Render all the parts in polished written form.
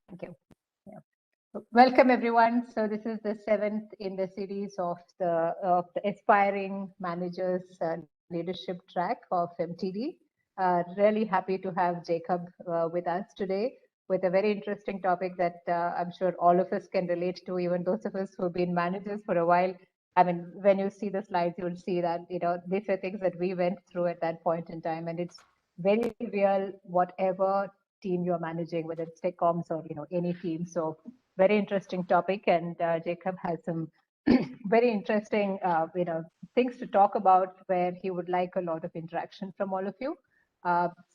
Thank you. Yeah. Welcome everyone. So this is the 7th in the series of the aspiring managers leadership track of MTD. Really happy to have Jacob with us today with a very interesting topic that I'm sure all of us can relate to, even those of us who've been managers for a while. I mean, when you see the slides, you'll see that, these are things that we went through at that point in time, and it's very real, whatever team you're managing, whether it's tech comms or, any team. So very interesting topic, and Jacob has some very interesting, things to talk about where he would like a lot of interaction from all of you.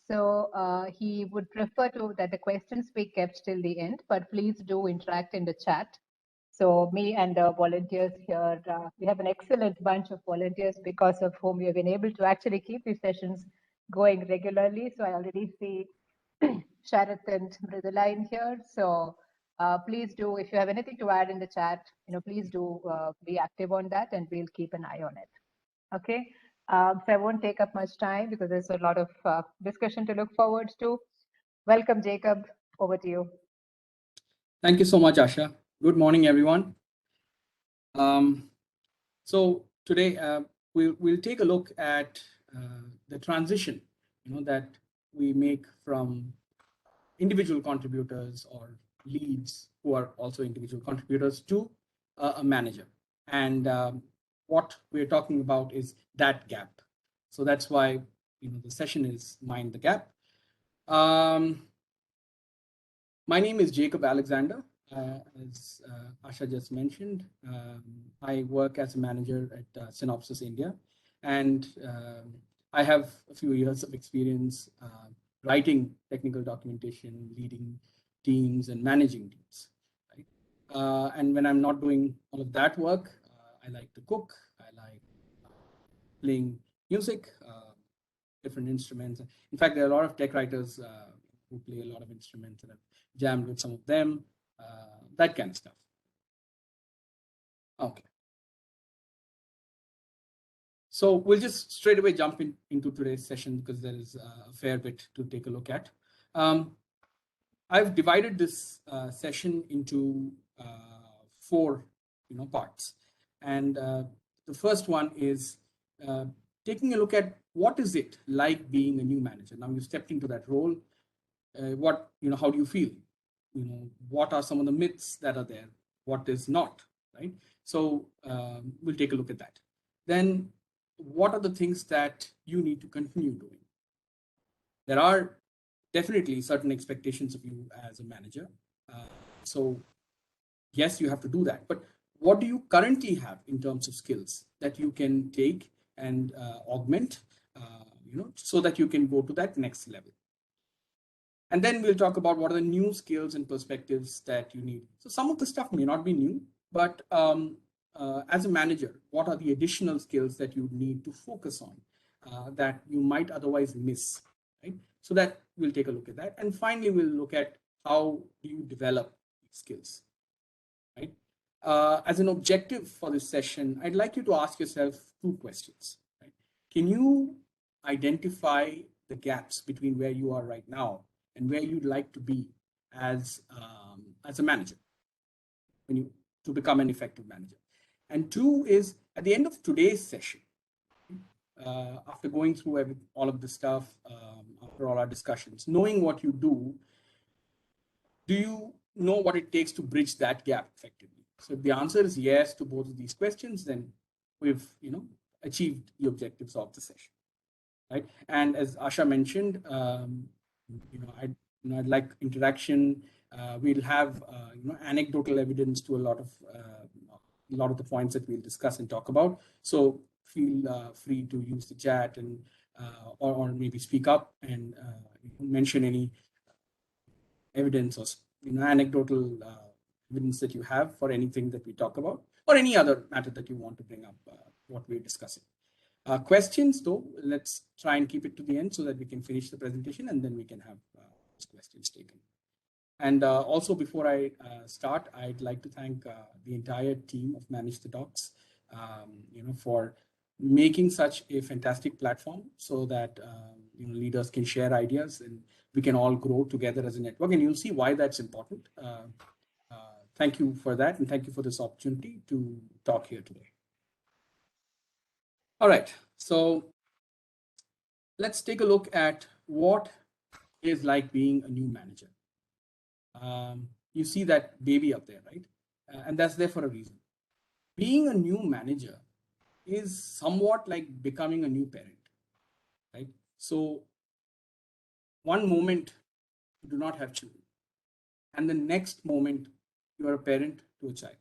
So he would prefer to that the questions be kept till the end, but please do interact in the chat. So me and the volunteers here, we have an excellent bunch of volunteers because of whom we have been able to actually keep these sessions going regularly. So I already see Sharath and Mridula in here. So please do, if you have anything to add in the chat, please do be active on that, and we'll keep an eye on it. Okay. So I won't take up much time because there's a lot of discussion to look forward to. Welcome, Jacob. Over to you. Thank you so much, Asha. Good morning, everyone. So today we'll take a look at the transition, that we make from individual contributors or leads who are also individual contributors to a manager. And what we're talking about is that gap. So that's why the session is Mind the Gap. My name is Jacob Alexander. As Asha just mentioned, I work as a manager at Synopsys India, and I have a few years of experience writing technical documentation, leading teams, and managing teams. Right? And when I'm not doing all of that work, I like to cook. I like playing music, different instruments. In fact, there are a lot of tech writers who play a lot of instruments, and I've jammed with some of them. That kind of stuff. Okay. So we'll just straight away jump into today's session because there is a fair bit to take a look at. I've divided this session into 4 parts. And the first one is taking a look at what is it like being a new manager. Now you stepped into that role. How do you feel? What are some of the myths that are there? What is not, right? So we'll take a look at that. Then what are the things that you need to continue doing? There are definitely certain expectations of you as a manager. So yes, you have to do that. But what do you currently have in terms of skills that you can take and augment, so that you can go to that next level? And then we'll talk about what are the new skills and perspectives that you need. So some of the stuff may not be new, but as a manager, what are the additional skills that you need to focus on that you might otherwise miss, right? So that we'll take a look at that. And finally, we'll look at how do you develop these skills, right? As an objective for this session, I'd like you to ask yourself 2 questions. Right? Can you identify the gaps between where you are right now and where you'd like to be as a manager to become an effective manager? And 2 is, at the end of today's session, after going through all of this stuff, after all our discussions, knowing what you do you know what it takes to bridge that gap effectively? So if the answer is yes to both of these questions, then we've achieved the objectives of the session, right? And as Asha mentioned, I'd like interaction. We'll have anecdotal evidence to a lot of the points that we'll discuss and talk about. So feel free to use the chat and or maybe speak up and mention any evidence or anecdotal evidence that you have for anything that we talk about, or any other matter that you want to bring up what we're discussing. Questions, though, let's try and keep it to the end so that we can finish the presentation and then we can have questions taken. And also, before I start, I'd like to thank the entire team of Manage the Docs, for making such a fantastic platform so that leaders can share ideas and we can all grow together as a network. And you'll see why that's important. Thank you for that, and thank you for this opportunity to talk here today. All right, so let's take a look at what is like being a new manager. You see that baby up there, right? And that's there for a reason. Being a new manager is somewhat like becoming a new parent, right? So one moment you do not have children, and the next moment you are a parent to a child,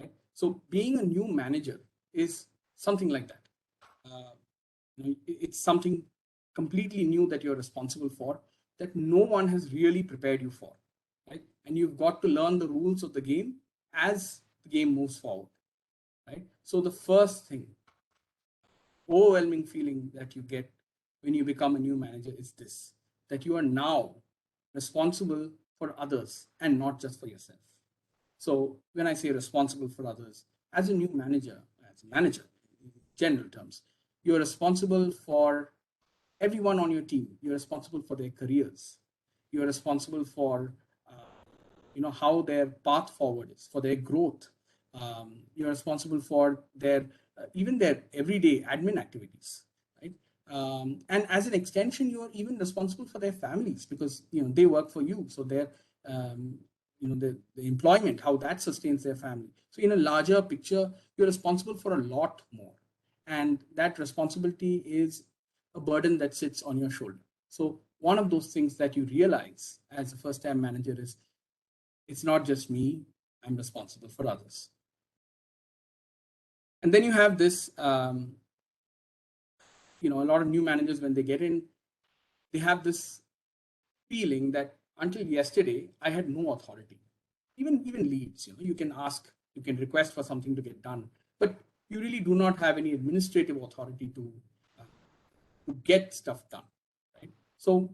right? So being a new manager is something like that. It's something completely new that you're responsible for, that no one has really prepared you for, right? And you've got to learn the rules of the game as the game moves forward, right? So the first thing, overwhelming feeling that you get when you become a new manager is this, that you are now responsible for others and not just for yourself. So when I say responsible for others, as a new manager, in general terms, you're responsible for everyone on your team. You're responsible for their careers. You're responsible for how their path forward is, for their growth. You're responsible for their even their everyday admin activities, right? And as an extension, you are even responsible for their families, because they work for you. So their the employment, how that sustains their family. So in a larger picture, you're responsible for a lot more, and that responsibility is a burden that sits on your shoulder. So one of those things that you realize as a first-time manager is, it's not just me, I'm responsible for others. And then you have this, a lot of new managers, when they get in, they have this feeling that until yesterday, I had no authority. Even leads, you can ask, you can request for something to get done, but you really do not have any administrative authority to get stuff done, right? So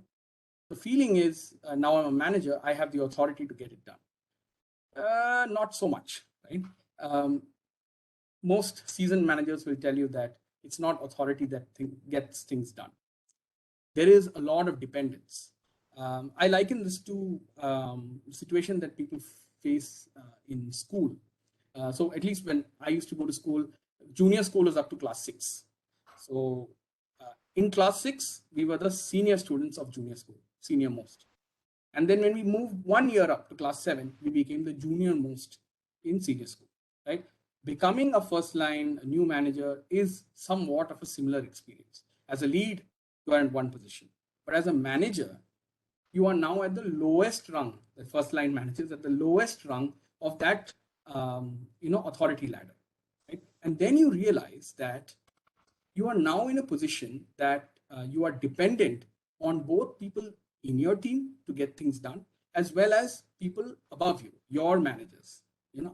the feeling is, now I'm a manager, I have the authority to get it done. Not so much, right? Most seasoned managers will tell you that it's not authority that gets things done. There is a lot of dependence. I liken this to situation that people face in school. So at least when I used to go to school, junior school was up to class 6. So in class 6, we were the senior students of junior school, senior most. And then when we moved 1 year up to class 7, we became the junior most in senior school, right? Becoming a first line, a new manager is somewhat of a similar experience. As a lead, you are in one position. But as a manager, you are now at the lowest rung. The first line manager is at the lowest rung of that authority ladder, right? And then you realize that you are now in a position that you are dependent on both people in your team to get things done, as well as people above you, your managers,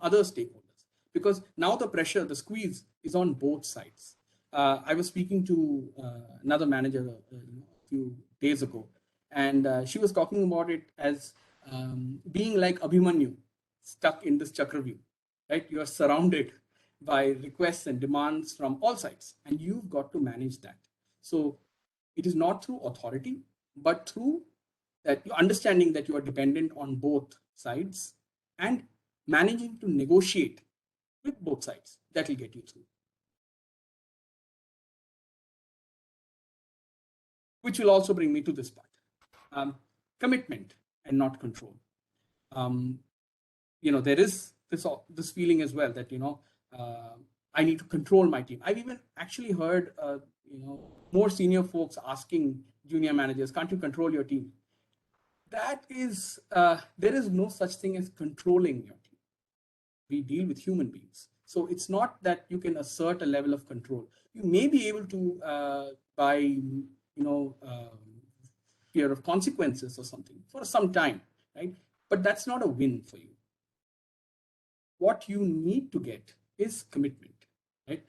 other stakeholders. Because now the pressure, the squeeze is on both sides. I was speaking to another manager a few days ago, and she was talking about it as being like Abhimanyu, stuck in this Chakravyuh, right? You are surrounded by requests and demands from all sides, and you've got to manage that. So it is not through authority, but through that understanding that you are dependent on both sides and managing to negotiate with both sides. That will get you through. Which will also bring me to this part. Commitment and not control. There is this feeling as well that, I need to control my team. I've even actually heard, more senior folks asking junior managers, can't you control your team? That is, there is no such thing as controlling your team. We deal with human beings. So it's not that you can assert a level of control. You may be able to, by, fear of consequences or something for some time, right? But that's not a win for you. What you need to get is commitment, right?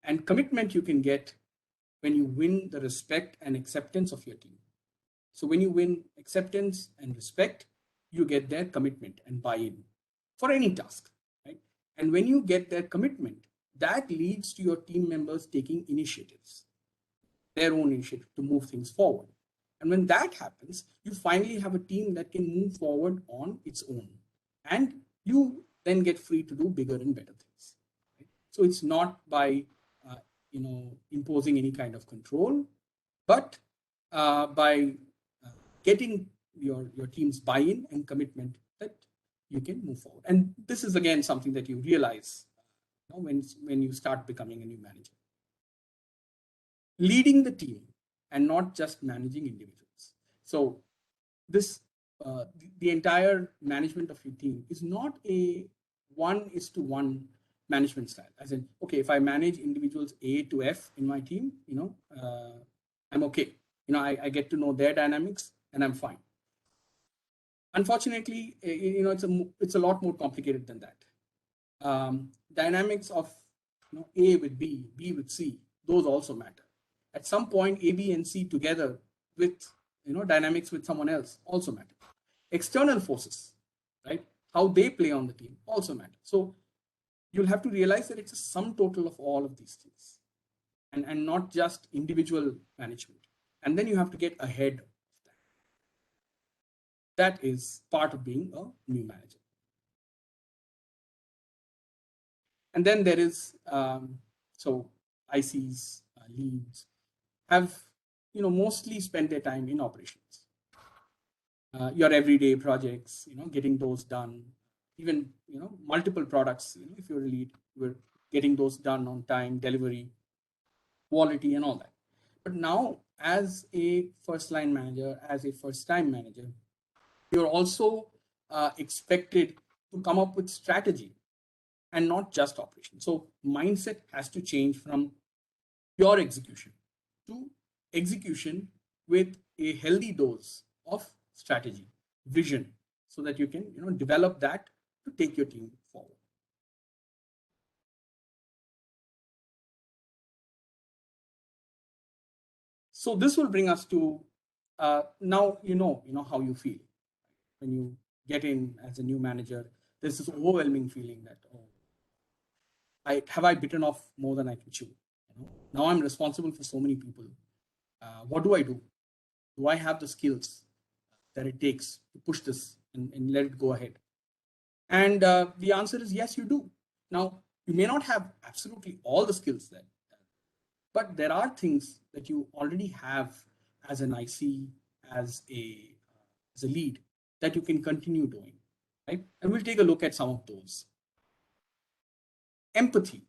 And commitment you can get when you win the respect and acceptance of your team. So when you win acceptance and respect, you get their commitment and buy-in for any task, right? And when you get their commitment, that leads to your team members taking initiatives, their own initiative to move things forward. And when that happens, you finally have a team that can move forward on its own. And you then get free to do bigger and better things. Right? So it's not by imposing any kind of control, but by getting your team's buy-in and commitment that you can move forward. And this is again something that you realize when you start becoming a new manager. Leading the team and not just managing individuals. So this the entire management of your team is not a 1:1 management style. As in, okay, if I manage individuals A to F in my team, I'm okay. I get to know their dynamics and I'm fine. Unfortunately, it's a lot more complicated than that. Dynamics of A with B, B with C, those also matter. At some point, A, B, and C together with dynamics with someone else also matter. External forces, right? How they play on the team also matter. So you'll have to realize that it's a sum total of all of these things, and not just individual management. And then you have to get ahead of that. That is part of being a new manager. And then there is so ICs, leads have mostly spent their time in operations. Your everyday projects, getting those done. Even multiple products. If you're a lead, we're getting those done on time, delivery, quality, and all that. But now, as a first-line manager, as a first-time manager, you're also expected to come up with strategy and not just operation. So mindset has to change from pure execution to execution with a healthy dose of strategy, vision, so that you can develop that to take your team forward. So this will bring us to now how you feel when you get in as a new manager. There's this overwhelming feeling that I bitten off more than I can chew. Now I'm responsible for so many people. What do I do? Do I have the skills that it takes to push this and let it go ahead? And the answer is yes, you do. Now, you may not have absolutely all the skills there, but there are things that you already have as an IC, as a lead, that you can continue doing, right? And we'll take a look at some of those. Empathy.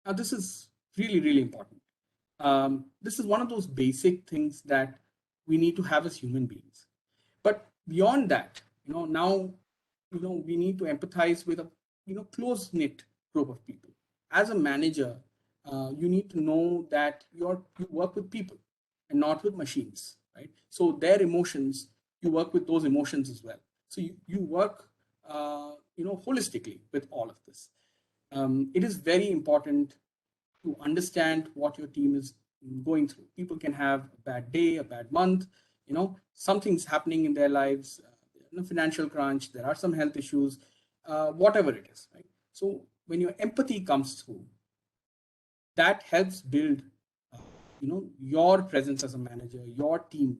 Now, this is really, really important. This is one of those basic things that we need to have as human beings. But beyond that, now, we need to empathize with a, close-knit group of people. As a manager, you need to know that you work with people and not with machines, right? So their emotions, you work with those emotions as well. So you work, holistically with all of this. It is very important to understand what your team is going through. People can have a bad day, a bad month, something's happening in their lives, financial crunch, there are some health issues, whatever it is, right? So when your empathy comes through, that helps build, your presence as a manager, your team,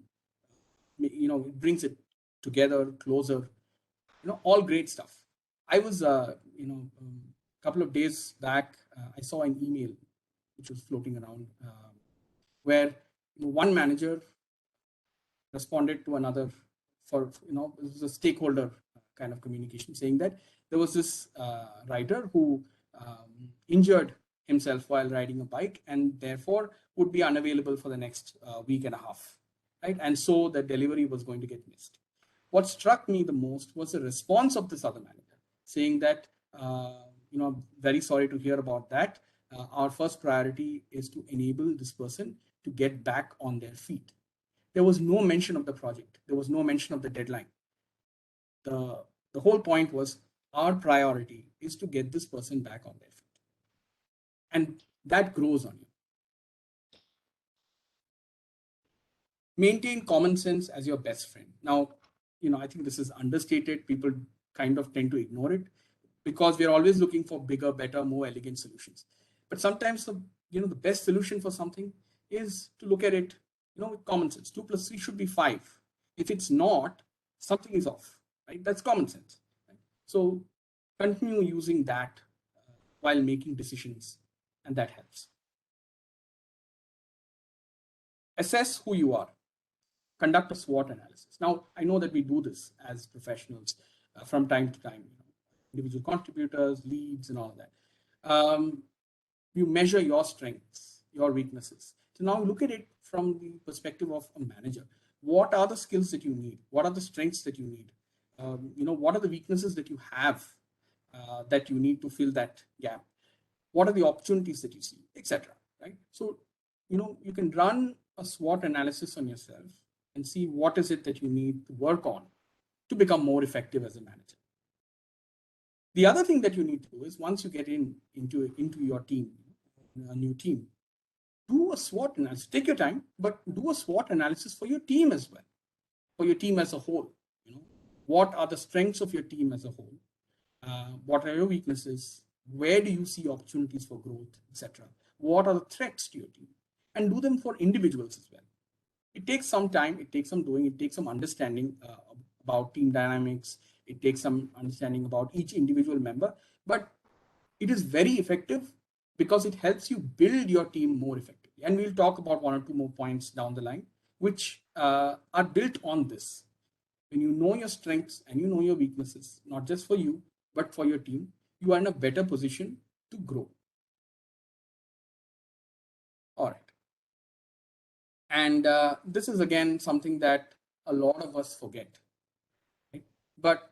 it brings it together, closer, all great stuff. I was, a couple of days back, I saw an email which was floating around, where one manager responded to another for, it was a stakeholder kind of communication, saying that there was this rider who injured himself while riding a bike and therefore would be unavailable for the next week and a half, right? And so the delivery was going to get missed. What struck me the most was the response of this other manager, saying that, very sorry to hear about that. Our first priority is to enable this person to get back on their feet. There was no mention of the project. There was no mention of the deadline. The whole point was our priority is to get this person back on their feet. And that grows on you. Maintain common sense as your best friend. Now, I think this is understated. People kind of tend to ignore it because we're always looking for bigger, better, more elegant solutions. But sometimes the best solution for something is to look at it, with common sense. 2 plus 3 should be 5. If it's not, something is off, right? That's common sense. Right? So continue using that while making decisions, and that helps. Assess who you are. Conduct a SWOT analysis. Now, I know that we do this as professionals from time to time, individual contributors, leads, and all of that. You measure your strengths, your weaknesses. So now look at it from the perspective of a manager. What are the skills that you need? What are the strengths that you need? What are the weaknesses that you have that you need to fill that gap? What are the opportunities that you see, etc. Right? So, you can run a SWOT analysis on yourself and see what is it that you need to work on to become more effective as a manager. The other thing that you need to do is once you get into your team, a new team, do a SWOT analysis. Take your time, but do a SWOT analysis for your team as well, for your team as a whole. What are the strengths of your team as a whole? What are your weaknesses? Where do you see opportunities for growth, etc.? What are the threats to your team? And do them for individuals as well. It takes some time, it takes some doing, it takes some understanding about team dynamics, it takes some understanding about each individual member, but it is very effective because it helps you build your team more effectively. And we'll talk about 1 or 2 more points down the line, which are built on this. When you know your strengths and you know your weaknesses, not just for you, but for your team, you are in a better position to grow. All right. And this is again something that a lot of us forget. Right? But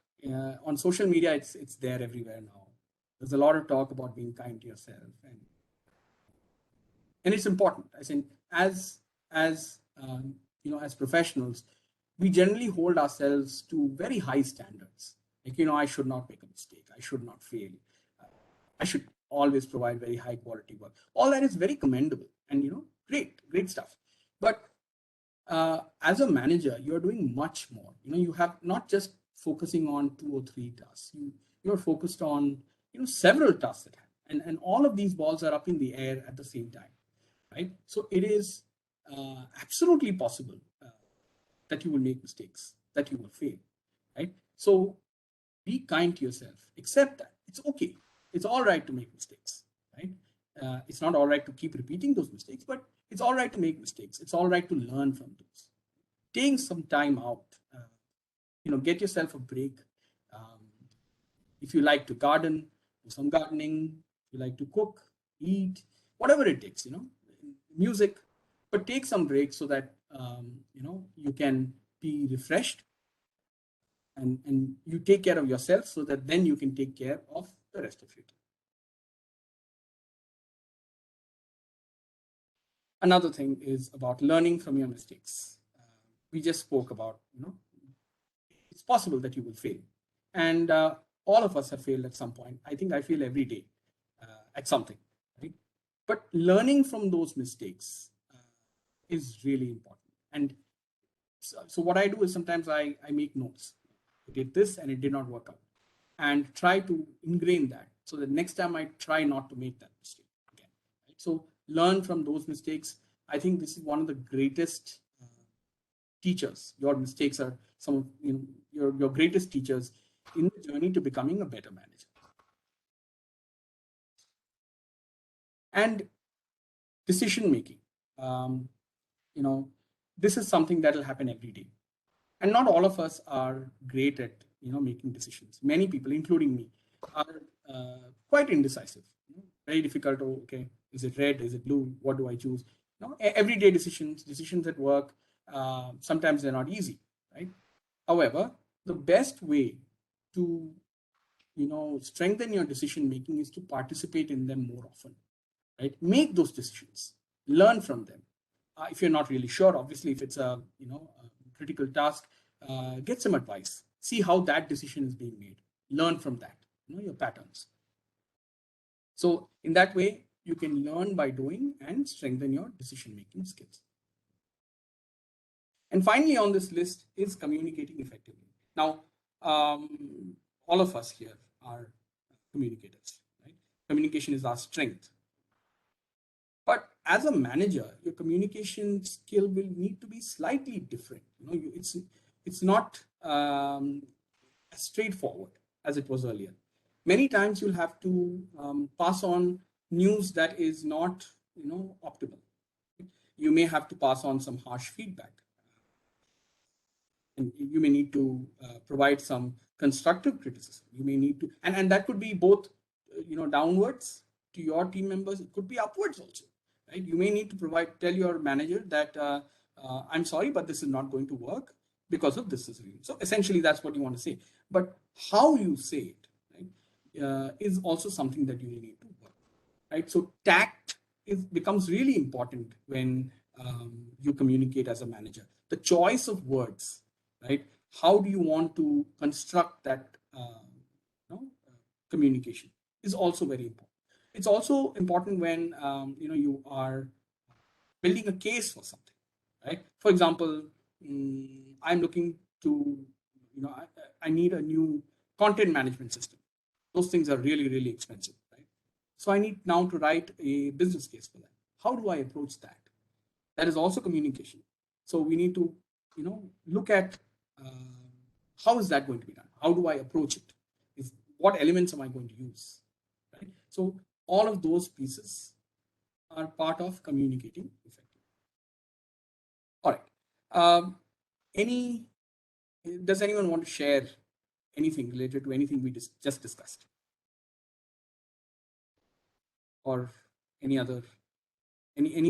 on social media, it's there everywhere now. There's a lot of talk about being kind to yourself, and it's important. I think as professionals, we generally hold ourselves to very high standards. Like, I should not make a mistake. I should not fail. I should always provide very high quality work. All that is very commendable and, great stuff. But as a manager, you're doing much more. You have not just focusing on 2 or 3 tasks. You're focused on, several tasks at hand. And all of these balls are up in the air at the same time, right? So it is absolutely possible that you will make mistakes, that you will fail, right? So be kind to yourself. Accept that. It's okay. It's all right to make mistakes, right? It's not all right to keep repeating those mistakes, but it's all right to make mistakes. It's all right to learn from those. Taking some time out, get yourself a break. If you like to garden, do some gardening. If you like to cook, eat, whatever it takes, music, but take some breaks so that, you can be refreshed and you take care of yourself so that then you can take care of the rest of your team. Another thing is about learning from your mistakes. We just spoke about, it's possible that you will fail. And all of us have failed at some point. I think I fail every day at something, right? But learning from those mistakes is really important. And so what I do is sometimes I make notes. I did this and it did not work out. And try to ingrain that so that next time I try not to make that mistake again. Right? So learn from those mistakes. I think this is one of the greatest teachers. Your mistakes are some of your greatest teachers in the journey to becoming a better manager. And decision making. This is something that will happen every day. And not all of us are great at making decisions. Many people, including me, are quite indecisive. Very difficult. Oh, okay, is it red? Is it blue? What do I choose? Everyday decisions at work. Sometimes they're not easy, right? However, the best way to strengthen your decision making is to participate in them more often, right? Make those decisions, learn from them. If you're not really sure, obviously, if it's a critical task, get some advice. See how that decision is being made. Learn from that. Your patterns. So in that way, you can learn by doing and strengthen your decision-making skills. And finally, on this list is communicating effectively. Now, all of us here are communicators, right? Communication is our strength. as a manager, your communication skill will need to be slightly different. It's not as straightforward as it was earlier. Many times you'll have to pass on news that is not optimal. You may have to pass on some harsh feedback, and you may need to provide some constructive criticism. You may need to, and that could be both downwards to your team members. It could be upwards also, right? You may need to tell your manager that I'm sorry, but this is not going to work because of this reason. So essentially that's what you want to say, but how you say it, right, is also something that you will need to work, right? So tact becomes really important when you communicate as a manager. The choice of words, right? How do you want to construct that communication is also very important. It's also important when you are building a case for something, right? For example, I'm looking to, I need a new content management system. Those things are really, really expensive, right? So I need now to write a business case for that. How do I approach that? That is also communication. So we need to, look at how is that going to be done? How do I approach it? What elements am I going to use? Right? So all of those pieces are part of communicating effectively. All right. Does anyone want to share anything related to anything we just discussed? Or any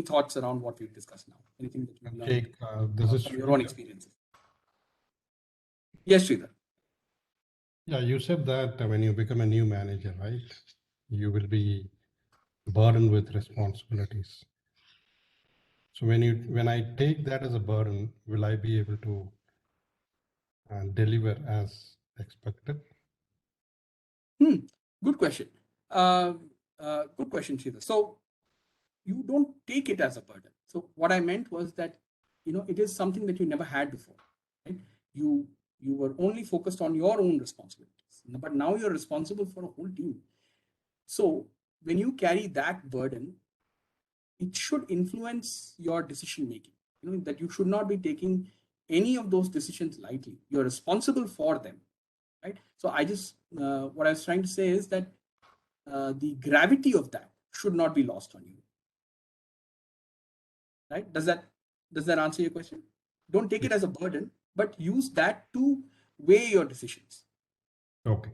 thoughts around what we've discussed now? Anything that you've learned this is from your own experiences? Yes, Sridhar. Yeah, you said that when you become a new manager, right, you will be burdened with responsibilities. So when I take that as a burden, will I be able to deliver as expected? Good question. Good question, Sridhar. So you don't take it as a burden. So what I meant was that it is something that you never had before, right? You were only focused on your own responsibilities, but now you're responsible for a whole team. So when you carry that burden, it should influence your decision making. That you should not be taking any of those decisions lightly. You're responsible for them, right? So what I was trying to say is that the gravity of that should not be lost on you, right? Does that answer your question? Don't take it as a burden, but use that to weigh your decisions. Okay.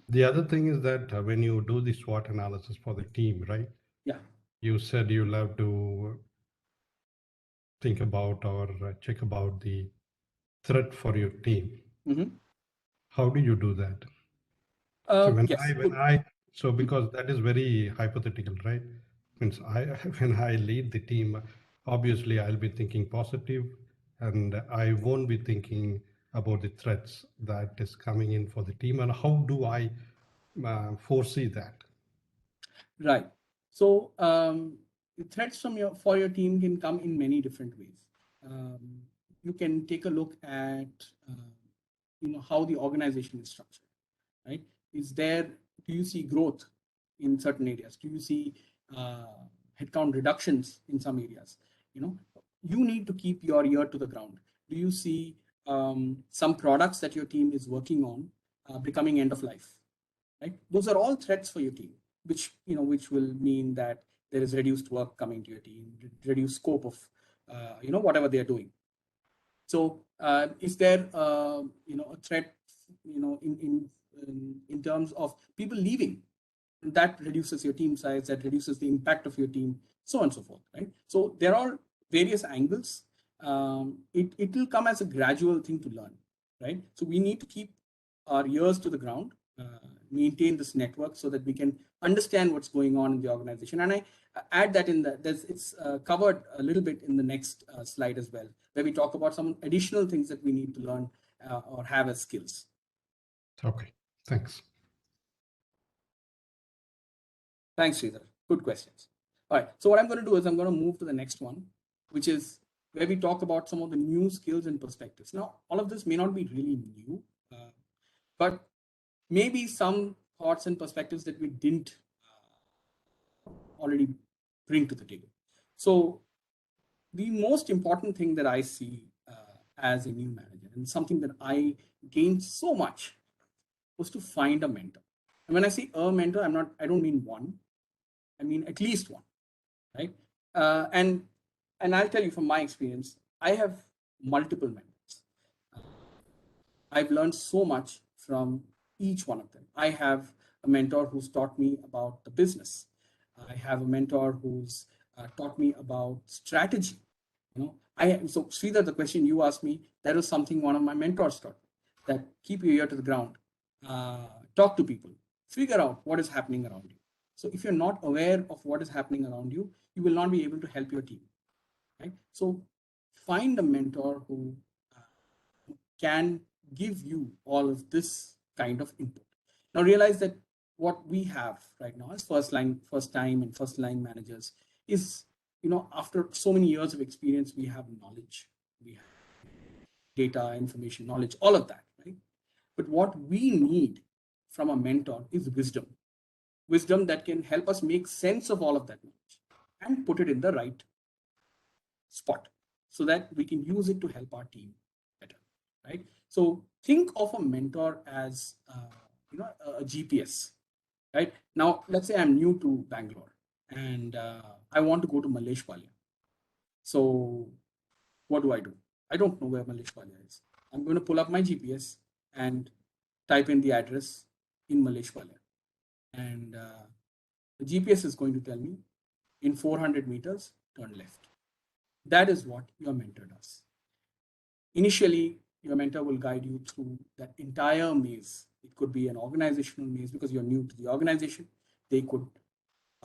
The other thing is that when you do the SWOT analysis for the team, right? Yeah. You said you'll have to think about or check about the threat for your team. Mm-hmm. How do you do that? So because that is very hypothetical, right? Means when I lead the team, obviously I'll be thinking positive, and I won't be thinking about the threats that is coming in for the team. And how do I foresee that? Right. So threats for your team can come in many different ways. You can take a look at how the organization is structured, right? Do you see growth in certain areas? Do you see headcount reductions in some areas? You need to keep your ear to the ground. Do you see some products that your team is working on becoming end of life? Right? Those are all threats for your team, which will mean that there is reduced work coming to your team, reduced scope of whatever they are doing. So is there a threat in terms of people leaving? That reduces your team size, that reduces the impact of your team, so on and so forth, right? So there are various angles. It will come as a gradual thing to learn, right? So we need to keep our ears to the ground, maintain this network so that we can understand what's going on in the organization. And I add that it's covered a little bit in the next slide as well, where we talk about some additional things that we need to learn or have as skills. Okay, thanks. Thanks, Sridhar. Good questions. All right. So what I'm going to do is I'm going to move to the next one, which is where we talk about some of the new skills and perspectives. Now, all of this may not be really new, but maybe some thoughts and perspectives that we didn't already bring to the table. So the most important thing that I see as a new manager, and something that I gained so much, was to find a mentor. And when I say a mentor, I don't mean one, I mean at least one, right? And I'll tell you from my experience, I have multiple mentors. I've learned so much from each one of them. I have a mentor who's taught me about the business. I have a mentor who's taught me about strategy. So Sridhar, the question you asked me, that was something one of my mentors taught me, that keep your ear to the ground, talk to people, figure out what is happening around you. So if you're not aware of what is happening around you, you will not be able to help your team, right? So find a mentor who can give you all of this kind of input. Now realize that what we have right now as first time and first line managers is, after so many years of experience, we have knowledge, we have data, information, knowledge, all of that, right? But what we need from a mentor is wisdom that can help us make sense of all of that knowledge and put it in the right spot so that we can use it to help our team better, right? So think of a mentor as a GPS, right? Now let's say I'm new to Bangalore and I want to go to Malaysia. So what do? I don't know where Malaysia is. I'm going to pull up my GPS and type in the address in Malaysia, and the GPS is going to tell me in 400 meters turn left. That is what your mentor does. Initially, your mentor will guide you through that entire maze. It could be an organizational maze because you're new to the organization. They could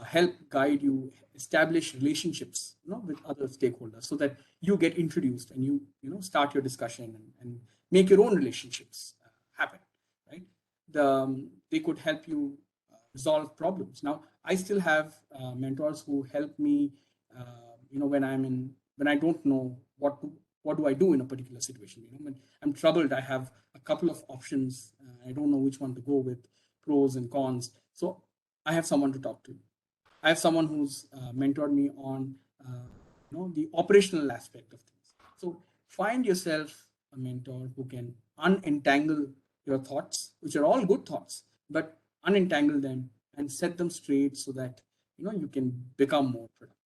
help guide you, establish relationships, with other stakeholders, so that you get introduced and you start your discussion and make your own relationships happen, right? They could help you resolve problems. Now, I still have mentors who help me, when I don't know what do I do in a particular situation. When I'm troubled, I have a couple of options. I don't know which one to go with, pros and cons. So I have someone to talk to. I have someone who's mentored me on, the operational aspect of things. So find yourself a mentor who can unentangle your thoughts, which are all good thoughts, but unentangle them and set them straight so that you can become more productive.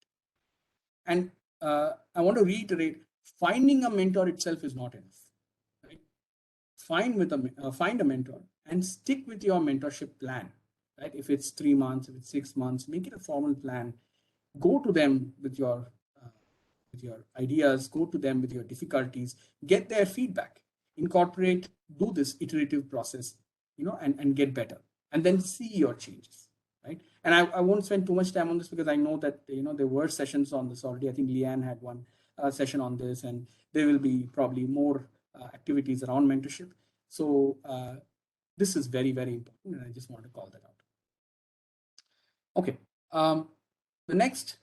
And I want to reiterate: finding a mentor itself is not enough. Right? Find a mentor and stick with your mentorship plan. Right? If it's 3 months, if it's 6 months, make it a formal plan. Go to them with your ideas. Go to them with your difficulties. Get their feedback. Incorporate. Do this iterative process, and get better. And then see your changes. Right? And I won't spend too much time on this because I know that there were sessions on this already. I think Leanne had one session on this, and there will be probably more activities around mentorship. So this is very, very important, and I just want to call that out. Okay, the next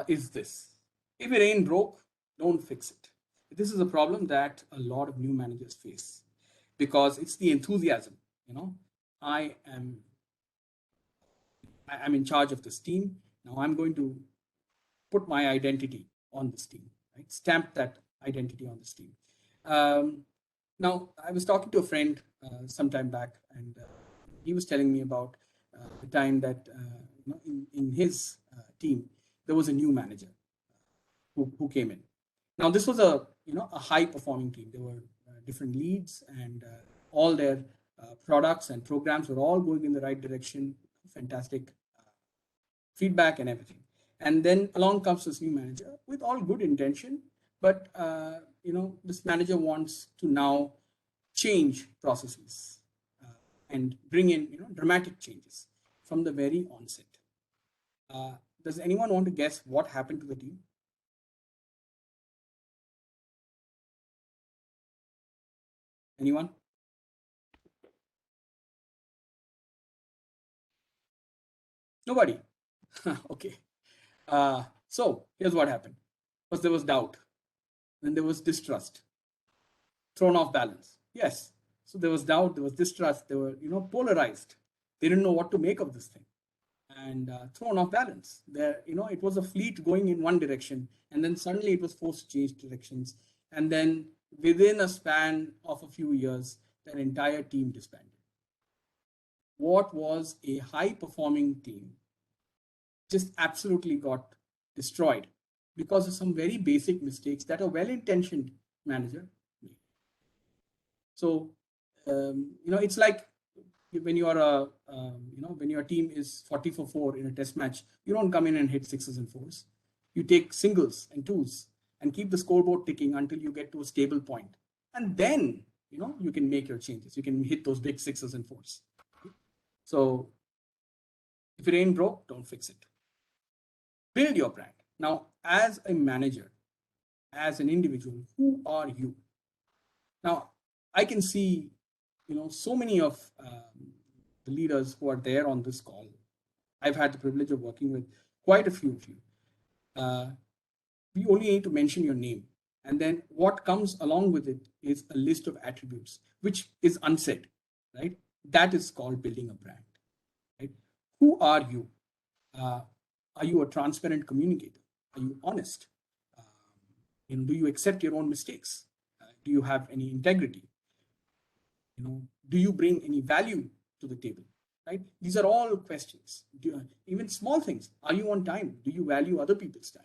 is this: if it ain't broke, don't fix it. This is a problem that a lot of new managers face because it's the enthusiasm. I'm in charge of this team. Now I'm going to put my identity on this team, right? Stamp that identity on this team. Now, I was talking to a friend some time back, and he was telling me about the time that in his team there was a new manager who came in. Now, this was a high performing team. There were different leads, and all their products and programs were all going in the right direction. Fantastic feedback and everything. And then along comes this new manager with all good intention, but this manager wants to now change processes and bring in dramatic changes from the very onset. Does anyone want to guess what happened to the team? Anyone? Nobody. Okay. So here's what happened. First there was doubt, then there was distrust, thrown off balance. Yes. So there was doubt, there was distrust, they were polarized. They didn't know what to make of this thing. and thrown off balance. There, it was a fleet going in one direction, and then suddenly it was forced to change directions. And then within a span of a few years, their entire team disbanded. What was a high performing team just absolutely got destroyed because of some very basic mistakes that a well-intentioned manager made. So, it's like when you are when your team is 40 for 4 in a test match, you don't come in and hit 6s and 4s. You take singles and 2s and keep the scoreboard ticking until you get to a stable point. And then, you can make your changes. You can hit those big 6s and 4s. So if it ain't broke, don't fix it. Build your brand. Now, as a manager, as an individual, who are you? Now, I can see, so many of the leaders who are there on this call. I've had the privilege of working with quite a few of you. We only need to mention your name. And then what comes along with it is a list of attributes, which is unsaid, right? That is called building a brand, right? Who are you? Are you a transparent communicator? Are you honest? Do you accept your own mistakes? Do you have any integrity? Do you bring any value to the table? Right? These are all questions. Even small things. Are you on time? Do you value other people's time?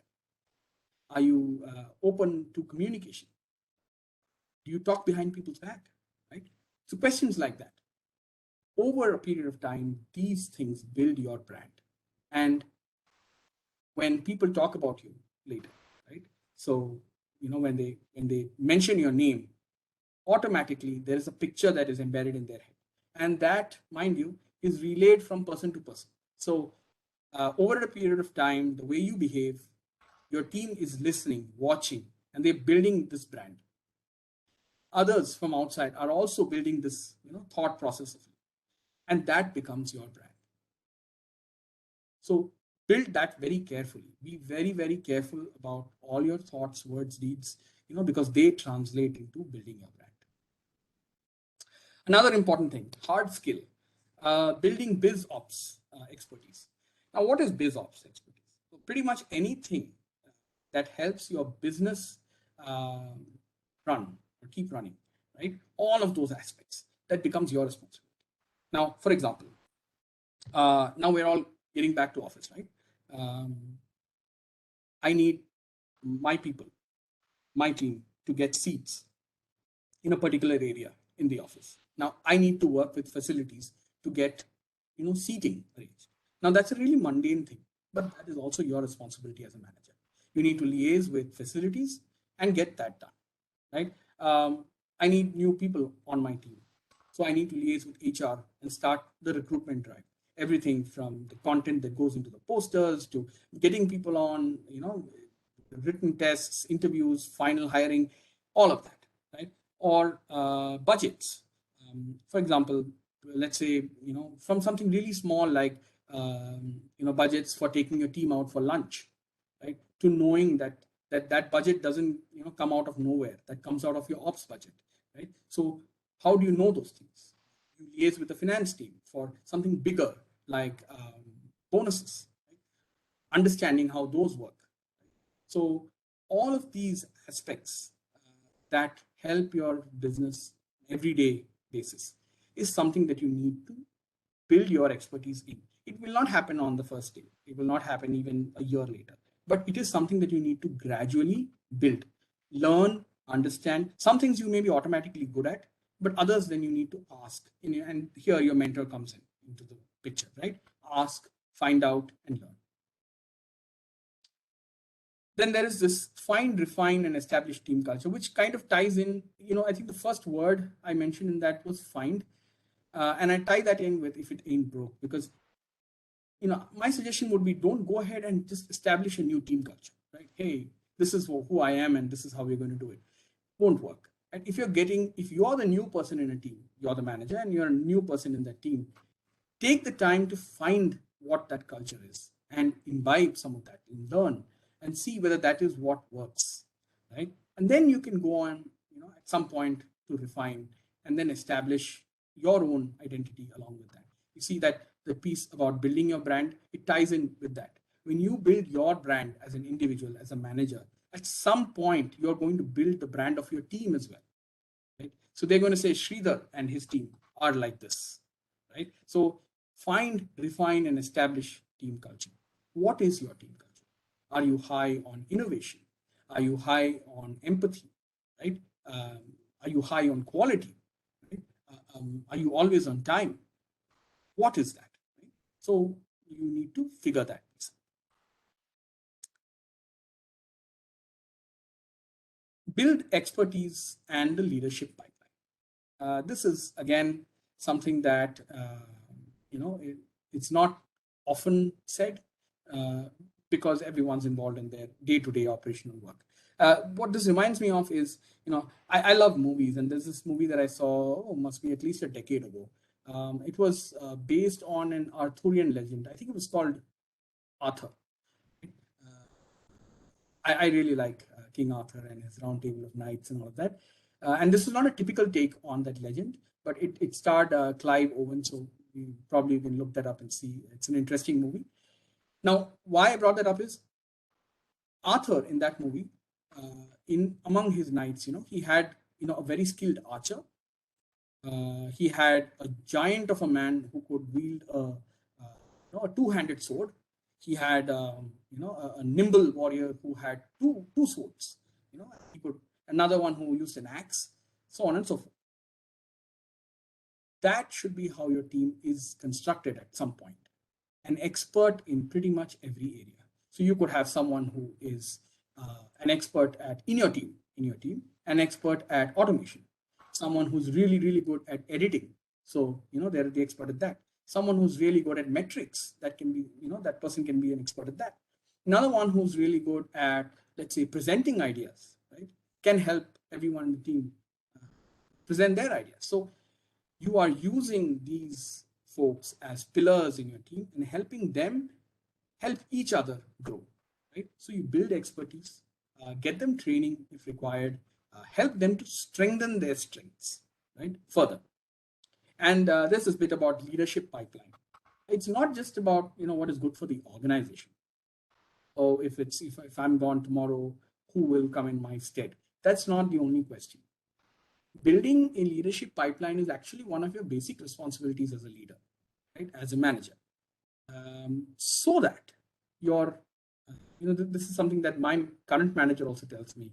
Are you open to communication? Do you talk behind people's back? Right? So questions like that. Over a period of time, these things build your brand. And when people talk about you later, right? So, when they mention your name, automatically there is a picture that is embedded in their head. And that, mind you, is relayed from person to person. So over a period of time, the way you behave, your team is listening, watching, and they're building this brand. Others from outside are also building this thought process of you. And that becomes your brand. So build that very carefully. Be very, very careful about all your thoughts, words, deeds, because they translate into building your brand. Another important thing, hard skill, building biz ops expertise. Now, what is biz ops expertise? So pretty much anything that helps your business run or keep running, right? All of those aspects, that becomes your responsibility. Now, for example, now we're all getting back to office, right? I need my people, my team, to get seats in a particular area in the office. Now, I need to work with facilities to get, seating arranged. Now, that's a really mundane thing, but that is also your responsibility as a manager. You need to liaise with facilities and get that done, right? I need new people on my team. So I need to liaise with HR and start the recruitment drive. Everything from the content that goes into the posters to getting people on, written tests, interviews, final hiring, all of that, right? Or budgets. For example, let's say, from something really small like, budgets for taking your team out for lunch, right? To knowing that budget doesn't, come out of nowhere, that comes out of your ops budget, right? So how do you know those things? You liaise with the finance team for something bigger like bonuses, right? Understanding how those work. So all of these aspects that help your business everyday basis is something that you need to build your expertise in. It will not happen on the first day. It will not happen even a year later. But it is something that you need to gradually build, learn, understand. Some things you may be automatically good at, but others then you need to ask. And here your mentor comes into the picture, right? Ask, find out, and learn. Then there is this find, refine, and establish team culture, which kind of ties in, I think the first word I mentioned in that was find. And I tie that in with if it ain't broke, because, my suggestion would be don't go ahead and just establish a new team culture, right? Hey, this is who I am and this is how we're going to do it. Won't work. And if you're the new person in a team, you're the manager and you're a new person in that team, take the time to find what that culture is and imbibe some of that and learn and see whether that is what works, right? And then you can go on, at some point to refine and then establish your own identity along with that. You see that the piece about building your brand, it ties in with that. When you build your brand as an individual, as a manager, at some point, you're going to build the brand of your team as well. Right? So they're going to say Sridhar and his team are like this, right? So find, refine, and establish team culture. What is your team culture? Are you high on innovation? Are you high on empathy, right? Are you high on quality? Right? Are you always on time? What is that? Right? So you need to figure that out. Build expertise and the leadership pipeline. This is again something that it's not often said because everyone's involved in their day-to-day operational work. What this reminds me of is, I love movies, and there's this movie that I saw, must be at least a decade ago. It was based on an Arthurian legend. I think it was called Arthur. I really like King Arthur and his Round Table of Knights and all of that. And this is not a typical take on that legend, but it starred Clive Owen, so you probably can look that up and see. It's an interesting movie. Now, why I brought that up is Arthur in that movie, among his knights, he had a very skilled archer. He had a giant of a man who could wield a two-handed sword. He had a nimble warrior who had two swords. He could another one who used an axe, so on and so forth. That should be how your team is constructed at some point. An expert in pretty much every area. So you could have someone who is an expert in your team, an expert at automation, someone who's really, really good at editing. So, they're the expert at that. Someone who's really good at metrics, that can be, that person can be an expert at that. Another one who's really good at, let's say, presenting ideas, right, can help everyone in the team present their ideas. So you are using these folks as pillars in your team and helping them help each other grow, right? So you build expertise, get them training if required, help them to strengthen their strengths, right, further. And there's this bit about leadership pipeline. It's not just about what is good for the organization. Oh, if I'm gone tomorrow, who will come in my stead? That's not the only question. Building a leadership pipeline is actually one of your basic responsibilities as a leader, right, as a manager, so that your, this is something that my current manager also tells me,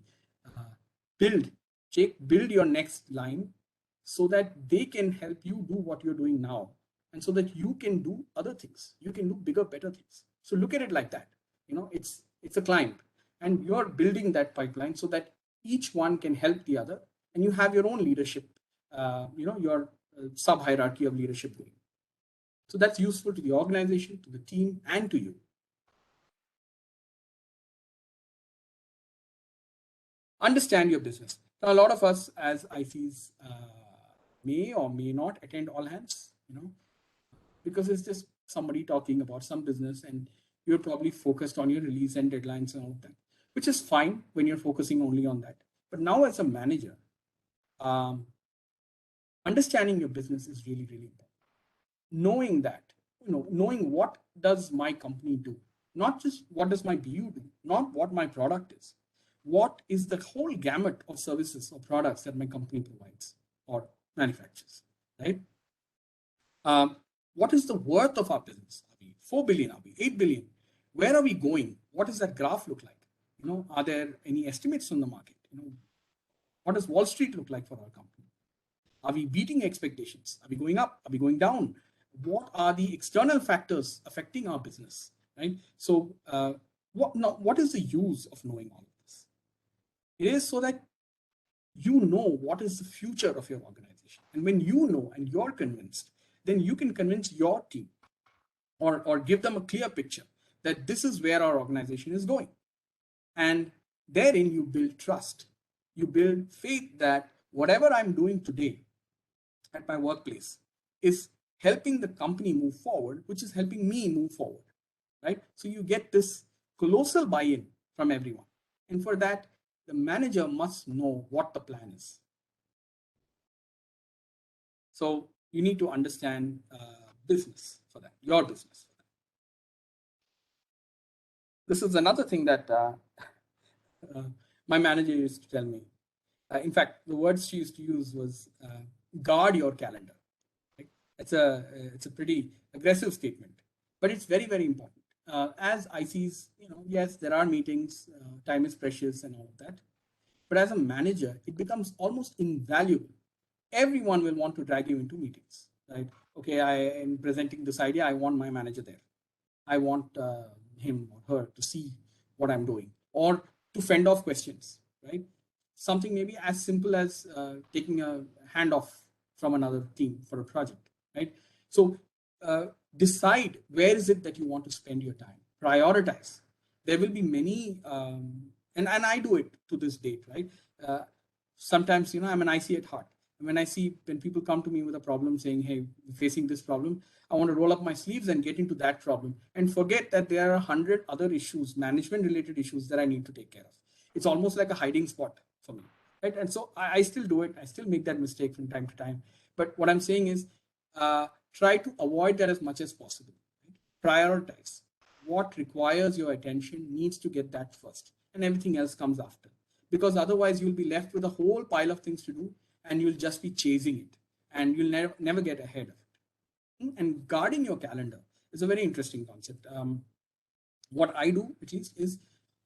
build your next line so that they can help you do what you're doing now, and so that you can do other things, you can do bigger, better things. So look at it like that. It's a climb, and you're building that pipeline so that each one can help the other, and you have your own leadership, your sub hierarchy of leadership going. So that's useful to the organization, to the team, and to you. Understand your business. Now, a lot of us as ICs may or may not attend all hands, because it's just somebody talking about some business, and you're probably focused on your release and deadlines and all of that, which is fine when you're focusing only on that. But now as a manager, understanding your business is really, really important. Knowing that, knowing what does my company do, not just what does my BU do, not what my product is, what is the whole gamut of services or products that my company provides or manufactures, right? What is the worth of our business? Are we 4 billion? Are we 8 billion? Where are we going? What does that graph look like? Are there any estimates on the market? What does Wall Street look like for our company? Are we beating expectations? Are we going up? Are we going down? What are the external factors affecting our business, right? So what is the use of knowing all of this? It is so that you know what is the future of your organization. And when you know and you're convinced, then you can convince your team or give them a clear picture that this is where our organization is going. And therein you build trust. You build faith that whatever I'm doing today at my workplace is helping the company move forward, which is helping me move forward, right? So you get this colossal buy-in from everyone. And for that, the manager must know what the plan is. So you need to understand business first. for them, your business for them. This is another thing that my manager used to tell me. In fact, the words she used to use was guard your calendar. Right? It's a pretty aggressive statement, but it's very, very important. As ICs, yes, there are meetings, time is precious and all of that. But as a manager, it becomes almost invaluable. Everyone will want to drag you into meetings, right? Okay, I am presenting this idea. I want my manager there. I want him or her to see what I'm doing, or to fend off questions, right? Something maybe as simple as taking a handoff from another team for a project, right? So decide where is it that you want to spend your time. Prioritize. There will be many, and I do it to this date, right? Sometimes, I'm an IC at heart. When people come to me with a problem saying, hey, facing this problem, I want to roll up my sleeves and get into that problem and forget that there are 100 other issues, management related issues that I need to take care of. It's almost like a hiding spot for me, right? And so I still do it. I still make that mistake from time to time. But what I'm saying is try to avoid that as much as possible. Right? Prioritize. What requires your attention needs to get that first, and everything else comes after. Because otherwise you'll be left with a whole pile of things to do, and you'll just be chasing it, and you'll never get ahead of it. And guarding your calendar is a very interesting concept. What I do, at least, is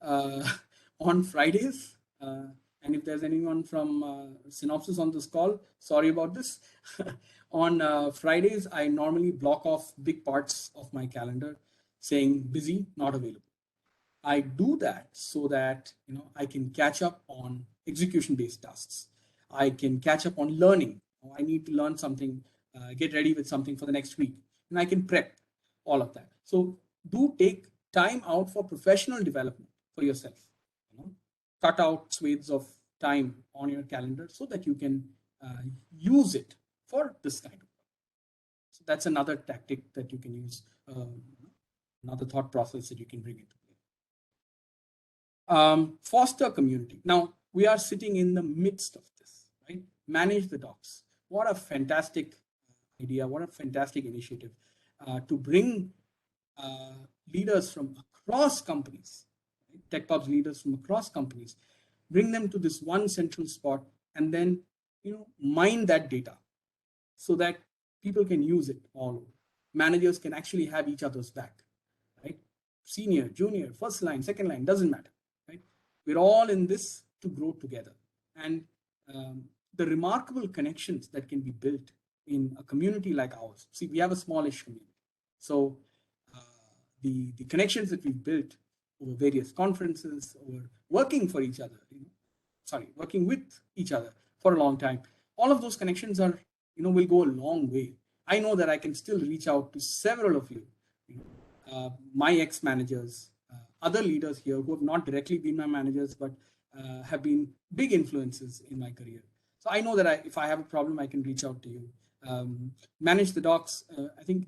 on Fridays, and if there's anyone from Synopsys on this call, sorry about this. On Fridays, I normally block off big parts of my calendar saying busy, not available. I do that so that I can catch up on execution-based tasks. I can catch up on learning. I need to learn something, get ready with something for the next week, and I can prep all of that. So do take time out for professional development for yourself. Cut out swathes of time on your calendar so that you can use it for this kind of work. So that's another tactic that you can use, another thought process that you can bring into play. Foster community. Now, we are sitting in the midst of this, right? Manage the docs. What a fantastic idea, what a fantastic initiative to bring leaders from across companies, right? Tech Pubs leaders from across companies, bring them to this one central spot, and then mine that data so that people can use it all over. Managers can actually have each other's back, right? Senior, junior, first line, second line, doesn't matter, right? We're all in this to grow together. And the remarkable connections that can be built in a community like ours. See, we have a smallish community. So the connections that we've built over various conferences, or working for each other, working with each other for a long time, all of those connections are, will go a long way. I know that I can still reach out to several of you, my ex-managers, other leaders here who have not directly been my managers, but have been big influences in my career. So I know that if I have a problem, I can reach out to you. Manage the docs. I think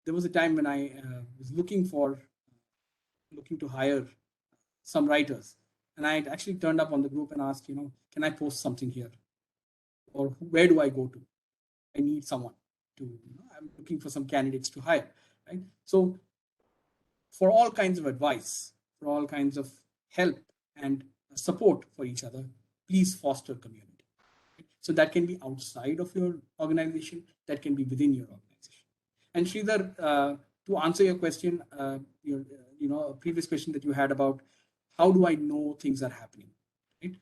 there was a time when I was looking to hire some writers, and I had actually turned up on the group and asked, can I post something here, or where do I go to? I need someone to. I'm looking for some candidates to hire, right? So for all kinds of advice, for all kinds of help and support for each other, please foster community. So that can be outside of your organization, that can be within your organization. And Sridhar, to answer your question, a previous question that you had about how do I know things are happening, right?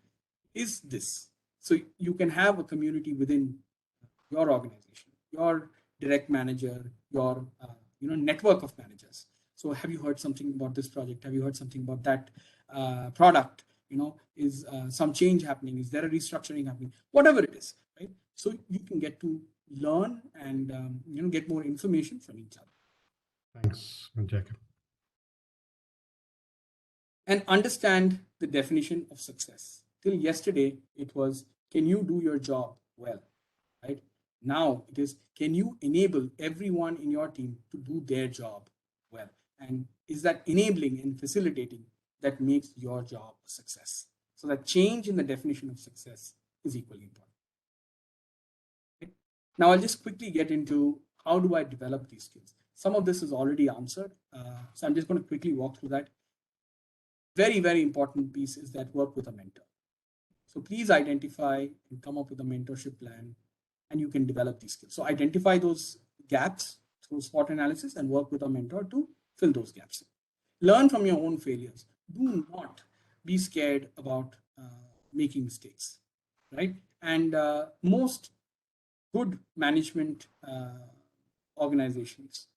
Is this. So you can have a community within your organization, your direct manager, your network of managers. So have you heard something about this project? Have you heard something about that product? Is some change happening? Is there a restructuring happening? Whatever it is, right? So you can get to learn and get more information from each other. Thanks, Jacob. And understand the definition of success. Till yesterday, it was, can you do your job well, right? Now it is, can you enable everyone in your team to do their job well? And is that enabling and facilitating that makes your job a success? So that change in the definition of success is equally important. Okay? Now I'll just quickly get into how do I develop these skills. Some of this is already answered. So I'm just going to quickly walk through that. Very, very important piece is that work with a mentor. So please identify and come up with a mentorship plan, and you can develop these skills. So identify those gaps through SWOT analysis and work with a mentor to fill those gaps. Learn from your own failures. Do not be scared about making mistakes, right? And most good management organizations,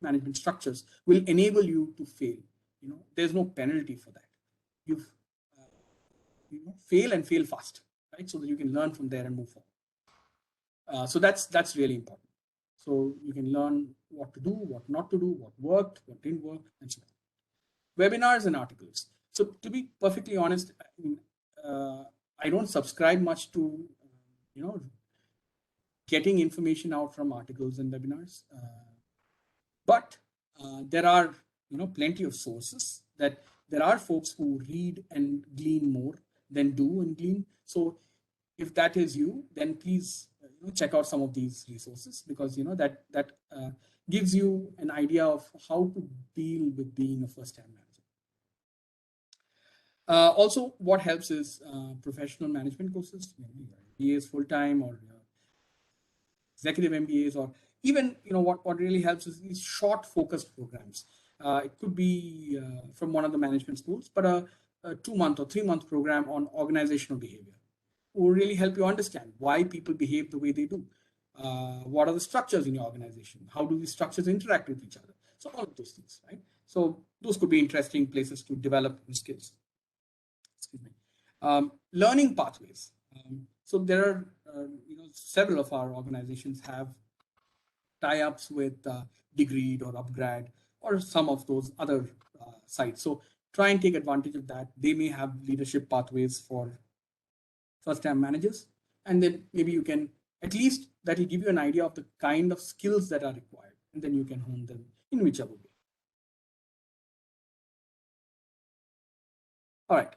management structures will enable you to fail. There's no penalty for that. You fail and fail fast, right? So that you can learn from there and move forward. So that's really important. So you can learn what to do, what not to do, what worked, what didn't work, and so on. Webinars and articles. So to be perfectly honest, I don't subscribe much to getting information out from articles and webinars, but there are plenty of sources that there are folks who read and glean more than do and glean. So if that is you, then please check out some of these resources, because that gives you an idea of how to deal with being a first-time manager. Also, what helps is professional management courses, MBAs full-time or executive MBAs, or even what really helps is these short focused programs. It could be from one of the management schools, but a 2-month or 3-month program on organizational behavior will really help you understand why people behave the way they do. What are the structures in your organization? How do these structures interact with each other? So all of those things, right? So those could be interesting places to develop skills. Excuse me. Learning pathways. So there are several of our organizations have tie-ups with Degreed or Upgrad or some of those other sites. So try and take advantage of that. They may have leadership pathways for first-time managers, and then maybe you can, at least that will give you an idea of the kind of skills that are required, and then you can hone them in whichever way. All right.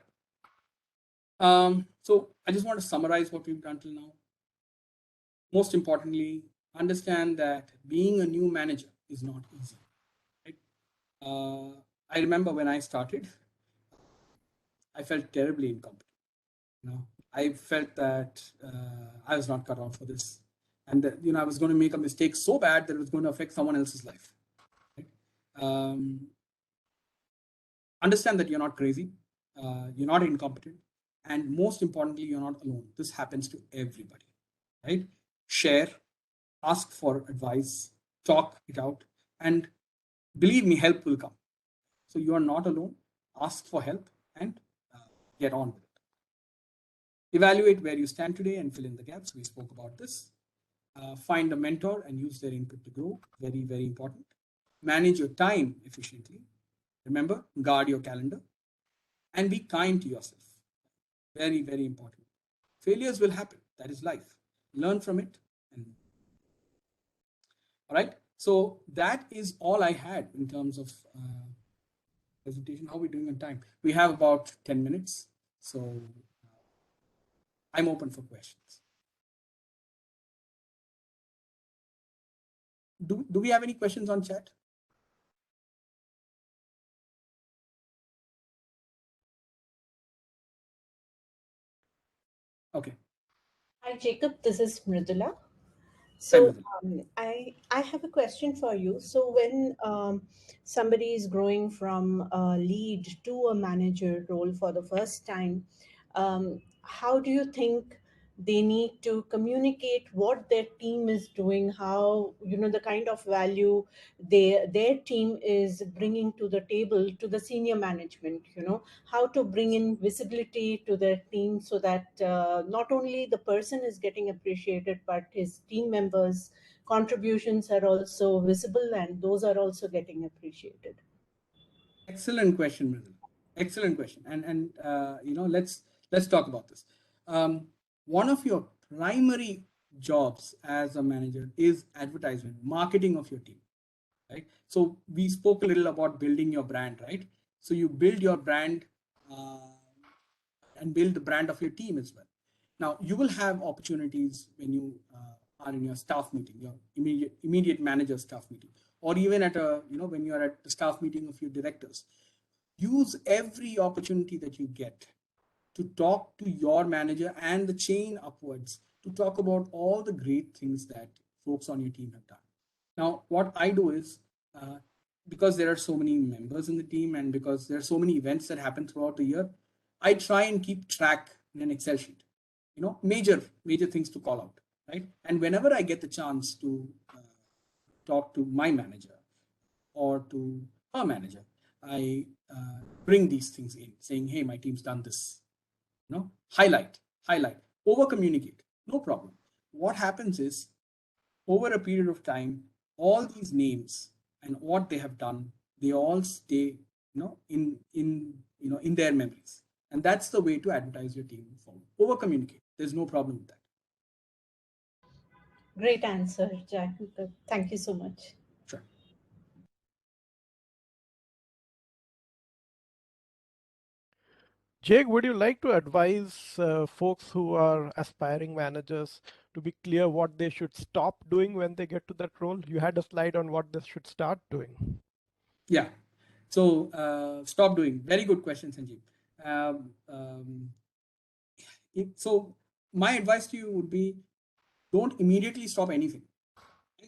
So I just want to summarize what we've done till now. Most importantly, understand that being a new manager is not easy. Right? I remember when I started, I felt terribly incompetent. I felt that I was not cut out for this, and that I was going to make a mistake so bad that it was going to affect someone else's life. Right? Understand that you're not crazy, you're not incompetent, and most importantly, you're not alone. This happens to everybody. Right? Share, ask for advice, talk it out, and believe me, help will come. So you are not alone. Ask for help and get on with it. Evaluate where you stand today and fill in the gaps. We spoke about this. Find a mentor and use their input to grow. Very, very important. Manage your time efficiently. Remember, guard your calendar and be kind to yourself. Very, very important. Failures will happen. That is life. Learn from it. All right. So that is all I had in terms of presentation. How are we doing on time? We have about 10 minutes. So I'm open for questions. Do we have any questions on chat? Okay. Hi, Jacob. This is Mridula. So I have a question for you. So when somebody is growing from a lead to a manager role for the first time, how do you think they need to communicate what their team is doing, how the kind of value their team is bringing to the table to the senior management, how to bring in visibility to their team so that not only the person is getting appreciated, but his team members' contributions are also visible and those are also getting appreciated. Excellent question, Mridula. Excellent question. And let's talk about this. One of your primary jobs as a manager is advertisement, marketing of your team, right? So we spoke a little about building your brand, right? So you build your brand and build the brand of your team as well. Now you will have opportunities when you are in your staff meeting, your immediate manager staff meeting, or even at a, when you're at the staff meeting of your directors. Use every opportunity that you get to talk to your manager and the chain upwards to talk about all the great things that folks on your team have done. Now, what I do is, because there are so many members in the team and because there are so many events that happen throughout the year, I try and keep track in an Excel sheet, major things to call out, right? And whenever I get the chance to talk to my manager or to her manager, I bring these things in, saying, hey, my team's done this. Highlight, over communicate, no problem. What happens is, over a period of time, all these names and what they have done, they all stay, in their memories. And that's the way to advertise your team forward. Over communicate. There's no problem with that. Great answer, Jack. Thank you so much. Sure. Jake, would you like to advise folks who are aspiring managers to be clear what they should stop doing when they get to that role? You had a slide on what they should start doing. Yeah. So stop doing. Very good question, Sanjeev. So my advice to you would be, don't immediately stop anything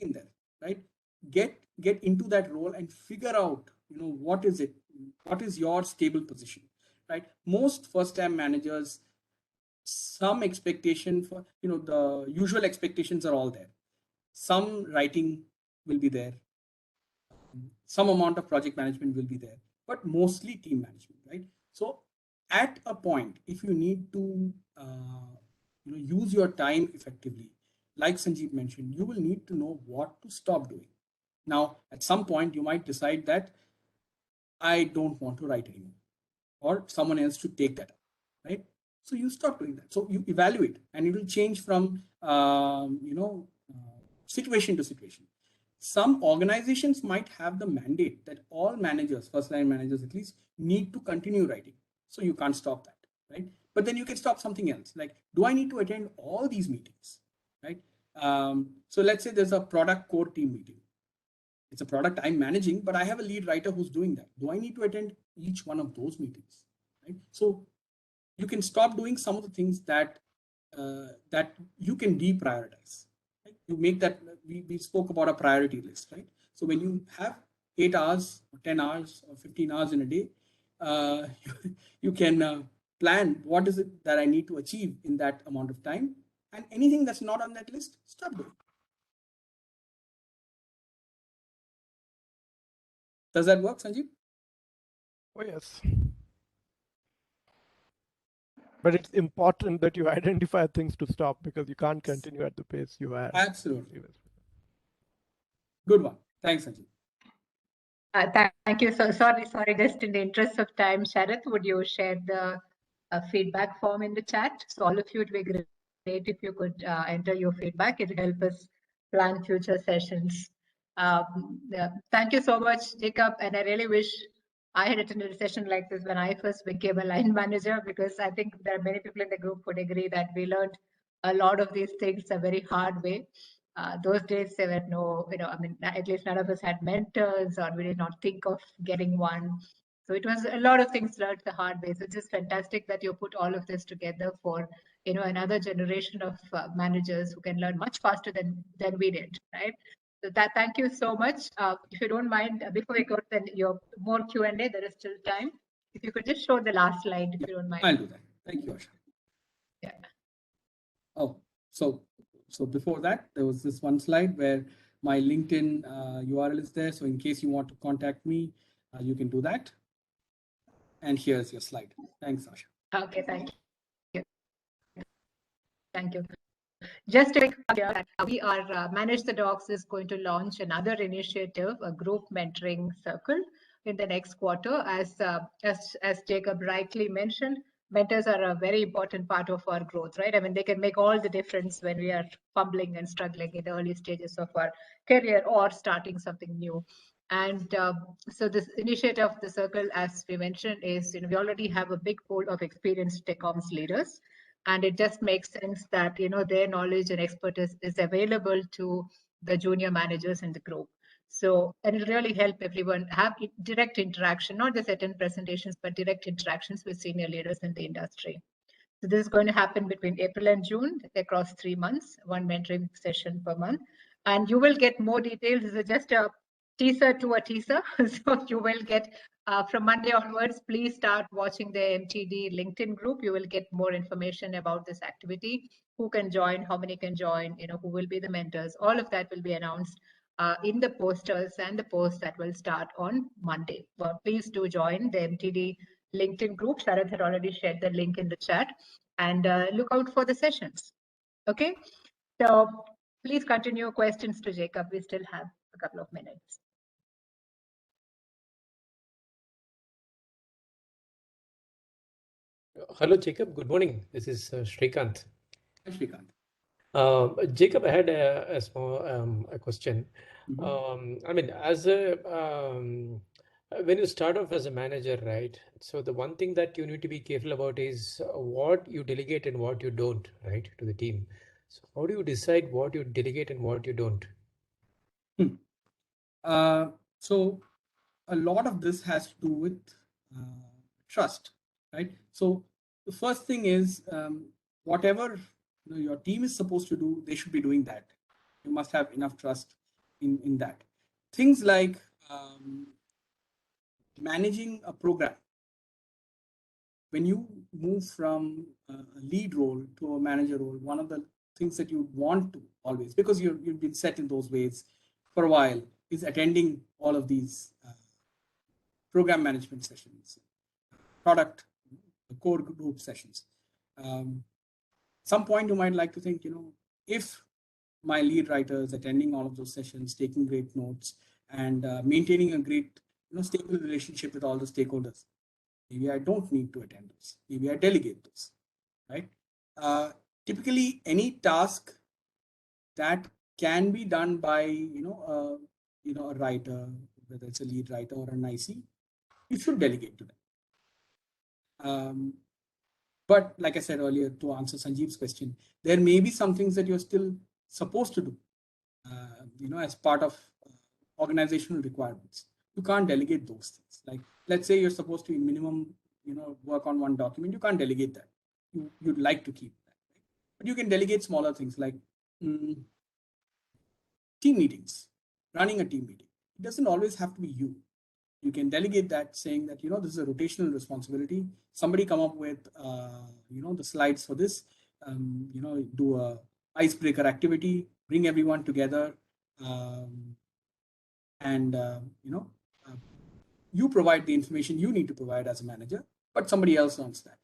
in there, right? Get into that role and figure out, what is it? What is your stable position, right? Most first-time managers, some expectation for, the usual expectations are all there. Some writing will be there. Some amount of project management will be there, but mostly team management, right? So at a point, if you need to use your time effectively, like Sanjeev mentioned, you will need to know what to stop doing. Now, at some point, you might decide that I don't want to write anymore, or someone else should take that up, right? So you stop doing that. So you evaluate, and it will change from situation to situation. Some organizations might have the mandate that all managers, first-line managers at least, need to continue writing. So you can't stop that, right? But then you can stop something else. Like, do I need to attend all these meetings, right? So let's say there's a product core team meeting. It's a product I'm managing, but I have a lead writer who's doing that. Do I need to attend each one of those meetings, right? So you can stop doing some of the things that that you can deprioritize. Right? You make that, we spoke about a priority list, right? So when you have 8 hours or 10 hours or 15 hours in a day, you can plan what is it that I need to achieve in that amount of time, and anything that's not on that list, stop doing. Does that work, Sanjeev? Oh, yes. But it's important that you identify things to stop, because you can't continue at the pace you had. Absolutely. Good one. Thanks, Sanjeev. Thank you. So sorry. Just in the interest of time, Sharath, would you share the feedback form in the chat? So all of you, it would be great if you could enter your feedback. It will help us plan future sessions. Thank you so much, Jacob. And I really wish I had attended a session like this when I first became a line manager, because I think there are many people in the group would agree that we learned a lot of these things a very hard way. Those days there were no, at least none of us had mentors, or we did not think of getting one. So it was a lot of things learned the hard way. So it's just fantastic that you put all of this together for, another generation of managers who can learn much faster than we did, right? So thank you so much. If you don't mind, before we go to your more Q&A, there is still time. If you could just show the last slide, if you don't mind. I'll do that. Thank you, Asha. Yeah. Oh, so before that, there was this one slide where my LinkedIn URL is there. So in case you want to contact me, you can do that. And here's your slide. Thanks, Asha. Okay, thank you. Thank you. Just to clear, we are Manage the Docs is going to launch another initiative, a group mentoring circle in the next quarter. As Jacob rightly mentioned, mentors are a very important part of our growth, right? I mean, they can make all the difference when we are fumbling and struggling in the early stages of our career or starting something new. And so this initiative of the circle, as we mentioned, is we already have a big pool of experienced TechOps leaders. And it just makes sense that their knowledge and expertise is available to the junior managers in the group. So, and it'll really help everyone have direct interaction, not just attend presentations, but direct interactions with senior leaders in the industry. So this is going to happen between April and June across 3 months, one mentoring session per month. And you will get more details. This is just a teaser to a teaser. So you will get from Monday onwards, please start watching the MTD LinkedIn group. You will get more information about this activity, who can join, how many can join, who will be the mentors. All of that will be announced in the posters and the posts that will start on Monday. Well, please do join the MTD LinkedIn group. Sharad had already shared the link in the chat, and look out for the sessions. Okay, so please continue questions to Jacob. We still have a couple of minutes. Hello, Jacob. Good morning. This is Srikanth. Hi, Srikanth. Jacob, I had a small a question. Mm-hmm. I mean, as a when you start off as a manager, right? So the one thing that you need to be careful about is what you delegate and what you don't, right, to the team. So how do you decide what you delegate and what you don't? So a lot of this has to do with trust, right? So the first thing is whatever your team is supposed to do, they should be doing that. You must have enough trust in that. Things like managing a program. When you move from a lead role to a manager role, one of the things that you want to always, because you've been set in those ways for a while, is attending all of these program management sessions, product, core group sessions. Some point you might like to think, if my lead writer is attending all of those sessions, taking great notes, and maintaining a great, stable relationship with all the stakeholders, maybe I don't need to attend those. Maybe I delegate those, right? Typically, any task that can be done by, a writer, whether it's a lead writer or an IC, you should delegate to them. But like I said earlier, to answer Sanjeev's question, there may be some things that you're still supposed to do, as part of organizational requirements. You can't delegate those things. Like, let's say you're supposed to minimum, work on one document. You can't delegate that. You'd like to keep that, right? But you can delegate smaller things like team meetings, running a team meeting. It doesn't always have to be you. You can delegate that, saying that, this is a rotational responsibility. Somebody come up with, the slides for this, do a icebreaker activity, bring everyone together, and, you provide the information you need to provide as a manager, but somebody else learns that.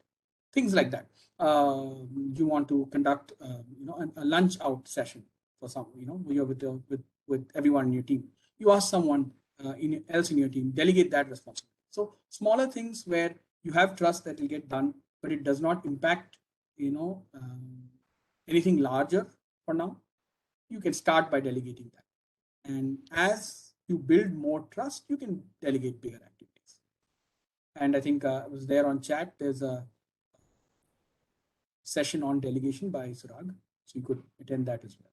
Things like that. You want to conduct, a lunch out session for some, you're with everyone in your team. You ask someone else in your team, delegate that responsibility. So smaller things where you have trust that will get done, but it does not impact, anything larger for now. You can start by delegating that. And as you build more trust, you can delegate bigger activities. And I think I was there on chat. There's a session on delegation by Surag, so you could attend that as well.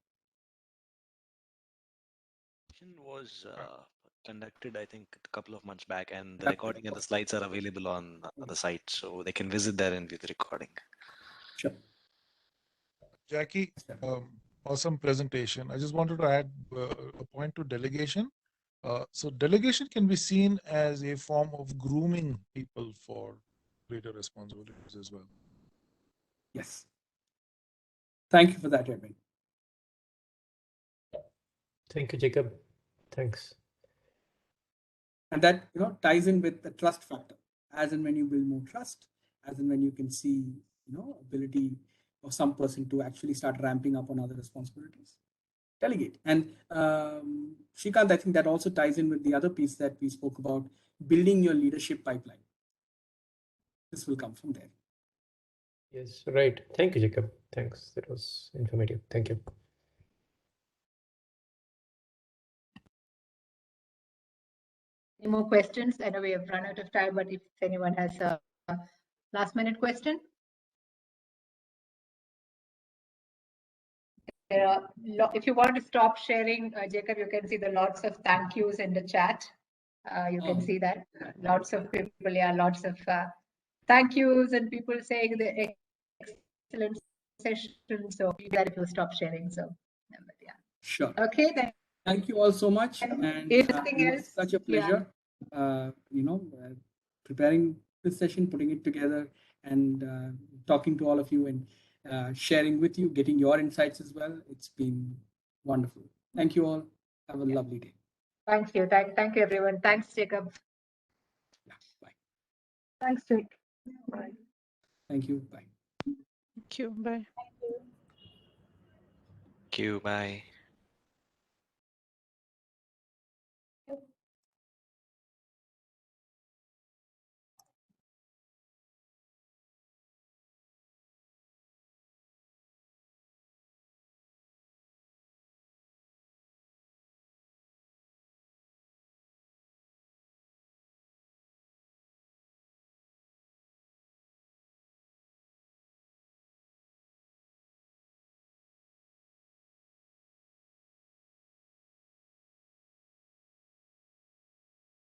Was conducted, I think, a couple of months back, and the recording and the slides are available on the site, so they can visit there and view the recording. Sure. Jackie, awesome presentation. I just wanted to add a point to delegation. So delegation can be seen as a form of grooming people for greater responsibilities as well. Yes. Thank you for that, Edwin. Thank you, Jacob. Thanks. And that ties in with the trust factor. As and when you build more trust, as and when you can see ability of some person to actually start ramping up on other responsibilities, delegate. And Srikanth, I think that also ties in with the other piece that we spoke about, building your leadership pipeline. This will come from there. Yes, right. Thank you, Jacob. Thanks. That was informative. Thank you. Any more questions? I know we have run out of time, but if anyone has a last minute question. there are, if you want to stop sharing, Jacob, you can see the lots of thank yous in the chat. You can see that lots of people, lots of thank yous and people saying the excellent session. So that it will stop sharing. So yeah. Sure. Okay, then. Thank you all so much, and If it nothing was else, such a pleasure. Preparing this session, putting it together, and talking to all of you and sharing with you, getting your insights as well. It's been wonderful. Thank you all. Have a lovely day. Thank you. Thank you, everyone. Thanks, Jacob. Yeah, bye. Thanks, Jake. Bye. Thank you. Bye. Thank you. Bye. Thank you. Bye.